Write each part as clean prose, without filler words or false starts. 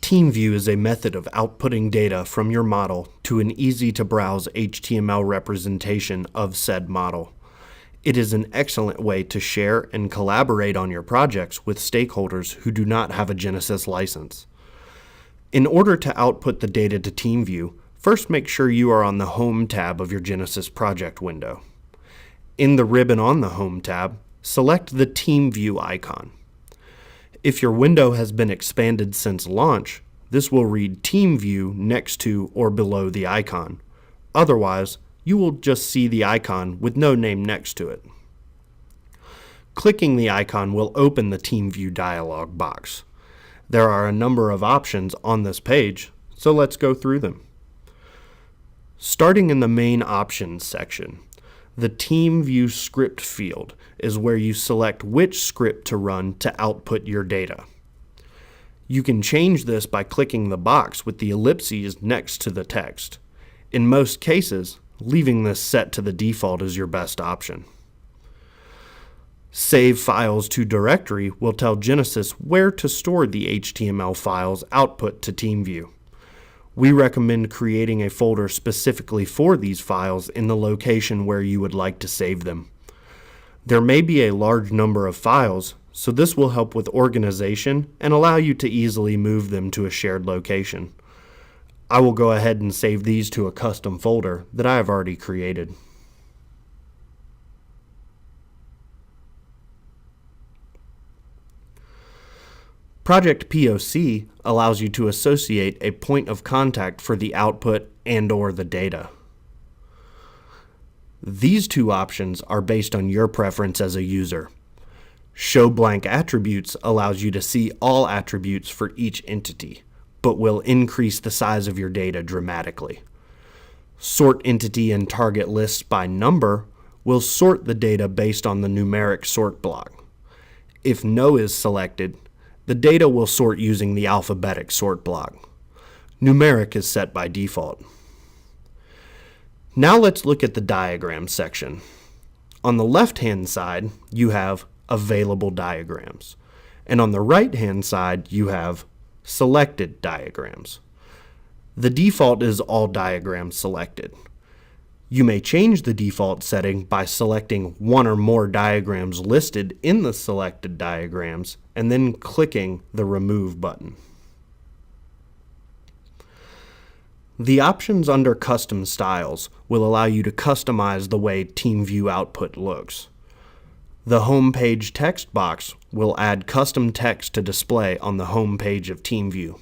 TeamView is a method of outputting data from your model to an easy-to-browse HTML representation of said model. It is an excellent way to share and collaborate on your projects with stakeholders who do not have a GENESYS license. In order to output the data to TeamView, first make sure you are on the Home tab of your GENESYS project window. In the ribbon on the Home tab, select the TeamView icon. If your window has been expanded since launch, this will read TeamView next to or below the icon. Otherwise, you will just see the icon with no name next to it. Clicking the icon will open the TeamView dialog box. There are a number of options on this page, so let's go through them. Starting in the main options section, the TeamView script field is where you select which script to run to output your data. You can change this by clicking the box with the ellipses next to the text. In most cases, leaving this set to the default is your best option. Save files to directory will tell GENESYS where to store the HTML files output to TeamView. We recommend creating a folder specifically for these files in the location where you would like to save them. There may be a large number of files, so this will help with organization and allow you to easily move them to a shared location. I will go ahead and save these to a custom folder that I have already created. Project POC allows you to associate a point of contact for the output and/or the data. These two options are based on your preference as a user. Show blank attributes allows you to see all attributes for each entity, but will increase the size of your data dramatically. Sort entity and target lists by number will sort the data based on the numeric sort block. If no is selected, the data will sort using the alphabetic sort block. Numeric is set by default. Now let's look at the diagram section. On the left-hand side, you have available diagrams, and on the right-hand side, you have selected diagrams. The default is all diagrams selected. You may change the default setting by selecting one or more diagrams listed in the selected diagrams and then clicking the Remove button. The options under Custom Styles will allow you to customize the way TeamView output looks. The Home Page text box will add custom text to display on the home page of TeamView.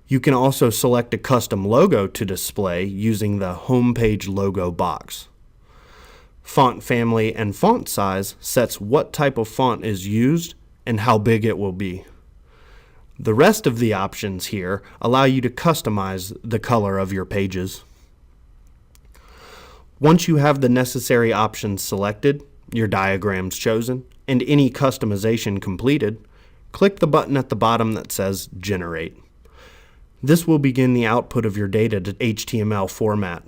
You can also select a custom logo to display using the Home Page logo box. Font family and font size sets what type of font is used and how big it will be. The rest of the options here allow you to customize the color of your pages. Once you have the necessary options selected, your diagrams chosen, and any customization completed, click the button at the bottom that says Generate. This will begin the output of your data to HTML format.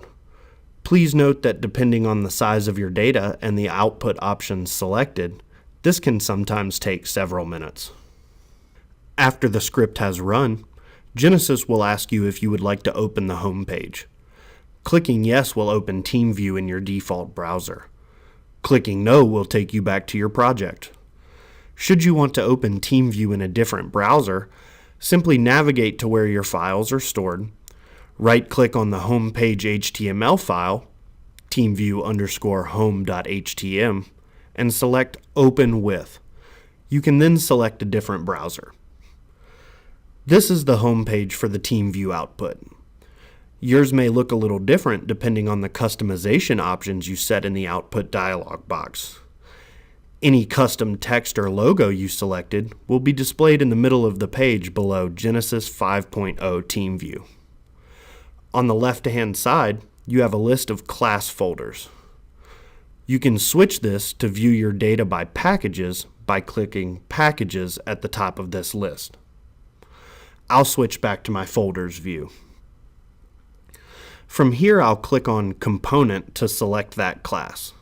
Please note that depending on the size of your data and the output options selected, this can sometimes take several minutes. After the script has run, GENESYS will ask you if you would like to open the home page. Clicking Yes will open TeamView in your default browser. Clicking No will take you back to your project. Should you want to open TeamView in a different browser, simply navigate to where your files are stored, right-click on the home page HTML file, teamview_home.htm, and select Open With. You can then select a different browser. This is the home page for the TeamView output. Yours may look a little different depending on the customization options you set in the output dialog box. Any custom text or logo you selected will be displayed in the middle of the page below GENESYS 5.0 TeamView. On the left-hand side, you have a list of class folders. You can switch this to view your data by packages by clicking Packages at the top of this list. I'll switch back to my folders view. From here, I'll click on Component to select that class.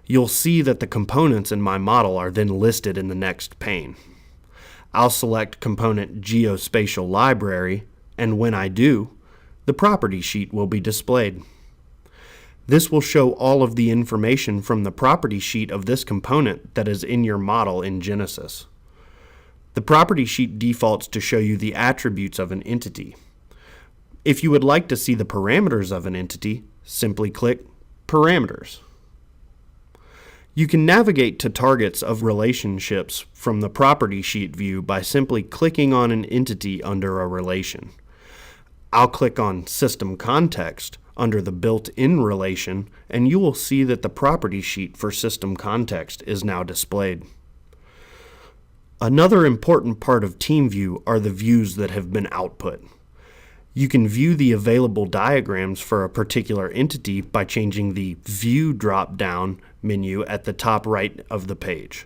You'll see that the components in my model are then listed in the next pane. I'll select component Geospatial Library, and when I do, the property sheet will be displayed. This will show all of the information from the property sheet of this component that is in your model in GENESYS. The property sheet defaults to show you the attributes of an entity. If you would like to see the parameters of an entity, simply click Parameters. You can navigate to targets of relationships from the property sheet view by simply clicking on an entity under a relation. I'll click on System Context under the built-in relation, and you will see that the property sheet for System Context is now displayed. Another important part of TeamView are the views that have been output. You can view the available diagrams for a particular entity by changing the View drop-down menu at the top right of the page.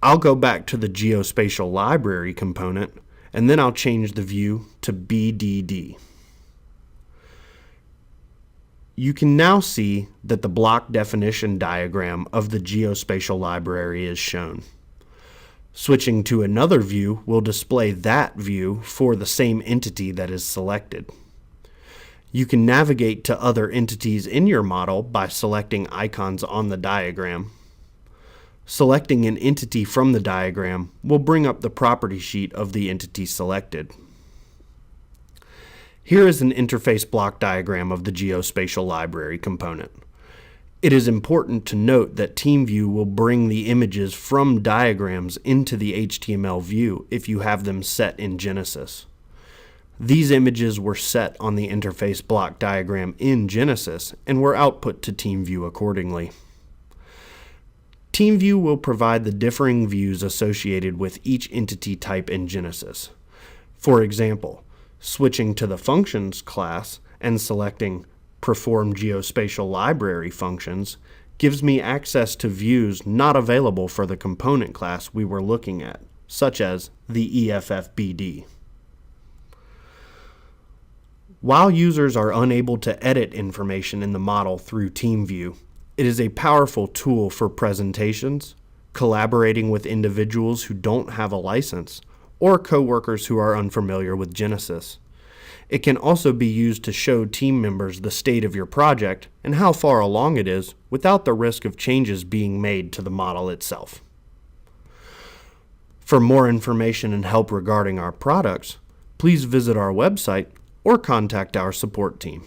I'll go back to the Geospatial Library component, and then I'll change the view to BDD. You can now see that the block definition diagram of the Geospatial Library is shown. Switching to another view will display that view for the same entity that is selected. You can navigate to other entities in your model by selecting icons on the diagram. Selecting an entity from the diagram will bring up the property sheet of the entity selected. Here is an interface block diagram of the Geospatial Library component. It is important to note that TeamView will bring the images from diagrams into the HTML view if you have them set in GENESYS. These images were set on the interface block diagram in GENESYS and were output to TeamView accordingly. TeamView will provide the differing views associated with each entity type in GENESYS. For example, switching to the Functions class and selecting Perform Geospatial Library Functions gives me access to views not available for the component class we were looking at, such as the EFFBD. While users are unable to edit information in the model through TeamView, it is a powerful tool for presentations, collaborating with individuals who don't have a license, or coworkers who are unfamiliar with GENESYS. It can also be used to show team members the state of your project and how far along it is without the risk of changes being made to the model itself. For more information and help regarding our products, please visit our website or contact our support team.